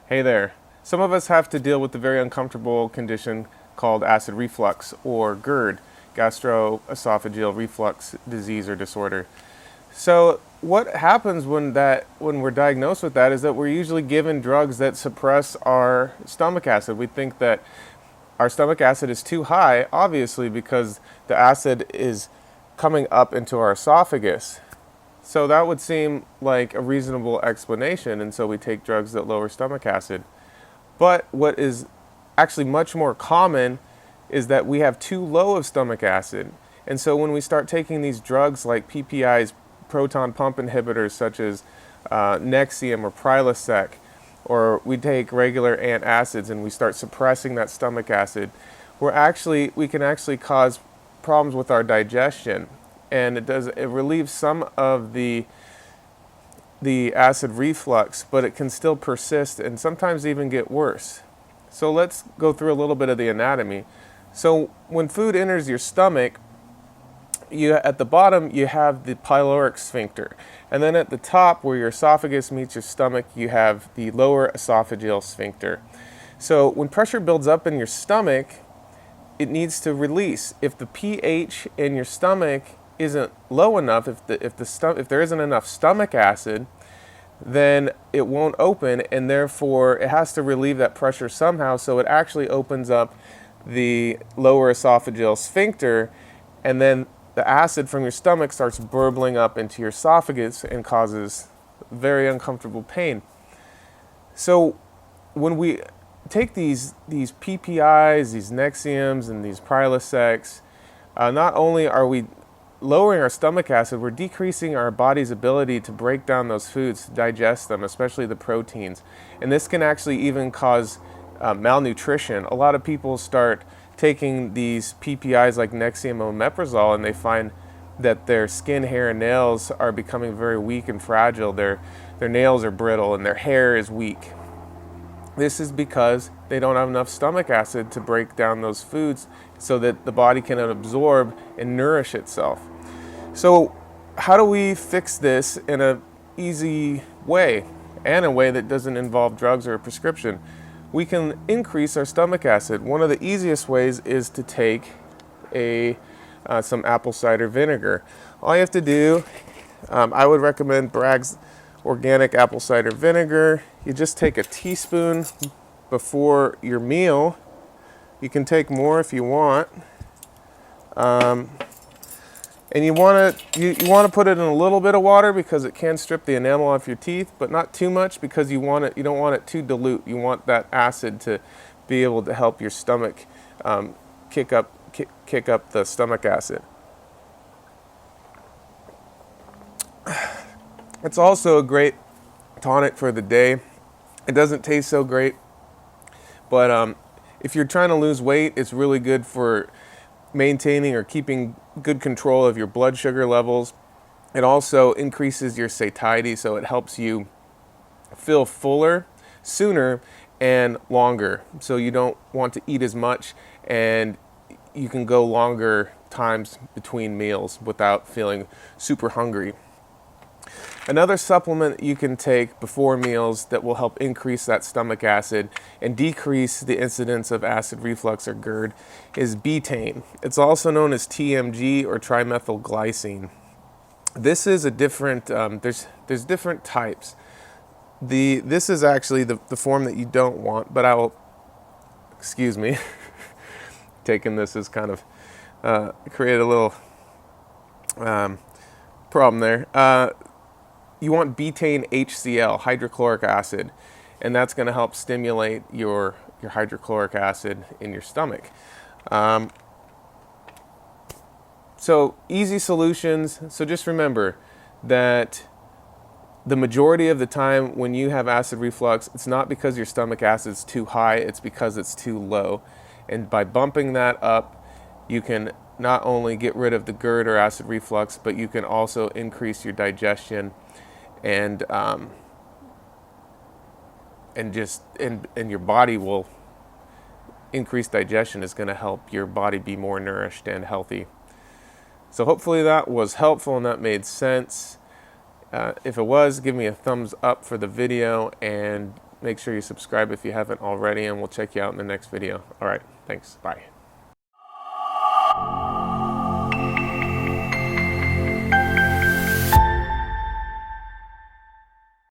Hey there. Some of us have to deal with the very uncomfortable condition called acid reflux, or GERD, gastroesophageal reflux disease or disorder. So what happens when we're diagnosed with that is that we're usually given drugs that suppress our stomach acid. We think that our stomach acid is too high, obviously, because the acid is coming up into our esophagus. So that would seem like a reasonable explanation, and so we take drugs that lower stomach acid. But what is actually much more common is that we have too low of stomach acid. And so when we start taking these drugs like PPIs, proton pump inhibitors such as Nexium or Prilosec, or we take regular antacids and we start suppressing that stomach acid, we can actually cause problems with our digestion. And it relieves some of the acid reflux, but it can still persist and sometimes even get worse. So let's go through a little bit of the anatomy. So when food enters your stomach, at the bottom you have the pyloric sphincter, and then at the top where your esophagus meets your stomach, you have the lower esophageal sphincter. So when pressure builds up in your stomach, it needs to release. If the pH in your stomach isn't low enough, if there isn't enough stomach acid, then it won't open, and therefore it has to relieve that pressure somehow. So it actually opens up the lower esophageal sphincter, and then the acid from your stomach starts burbling up into your esophagus and causes very uncomfortable pain. So when we take these PPIs, these Nexiums, and these Prilosecs, not only are we lowering our stomach acid, we're decreasing our body's ability to break down those foods, to digest them, especially the proteins. And this can actually even cause malnutrition. A lot of people start taking these PPIs like Nexium and omeprazole, and they find that their skin, hair, and nails are becoming very weak and fragile. Their nails are brittle and their hair is weak. This is because they don't have enough stomach acid to break down those foods so that the body can absorb and nourish itself. So how do we fix this in an easy way, and a way that doesn't involve drugs or a prescription? We can increase our stomach acid. One of the easiest ways is to take some apple cider vinegar. All you have to do, I would recommend Bragg's organic apple cider vinegar. You just take a teaspoon before your meal. You can take more if you want, and you want to put it in a little bit of water because it can strip the enamel off your teeth, but not too much because you don't want it too dilute. You want that acid to be able to help your stomach kick up the stomach acid. It's also a great tonic for the day. It doesn't taste so great, but if you're trying to lose weight, it's really good for maintaining or keeping good control of your blood sugar levels. It also increases your satiety, so it helps you feel fuller sooner and longer. So you don't want to eat as much, and you can go longer times between meals without feeling super hungry. Another supplement you can take before meals that will help increase that stomach acid and decrease the incidence of acid reflux or GERD is betaine. It's also known as TMG or trimethylglycine. This is a different, there's different types. This is actually the form that you don't want, but excuse me, taking this as kind of create a little problem there. You want Betaine HCl, hydrochloric acid, and that's going to help stimulate your hydrochloric acid in your stomach. So easy solutions. So just remember that the majority of the time when you have acid reflux, it's not because your stomach acid is too high, it's because it's too low. And by bumping that up, you can not only get rid of the GERD or acid reflux, but you can also increase your digestion, and your body will increase. Digestion is going to help your body be more nourished and healthy. So hopefully that was helpful and that made sense. If it was, give me a thumbs up for the video, and Make sure you subscribe if you haven't already, and we'll check you out in the next video. All right, thanks. Bye.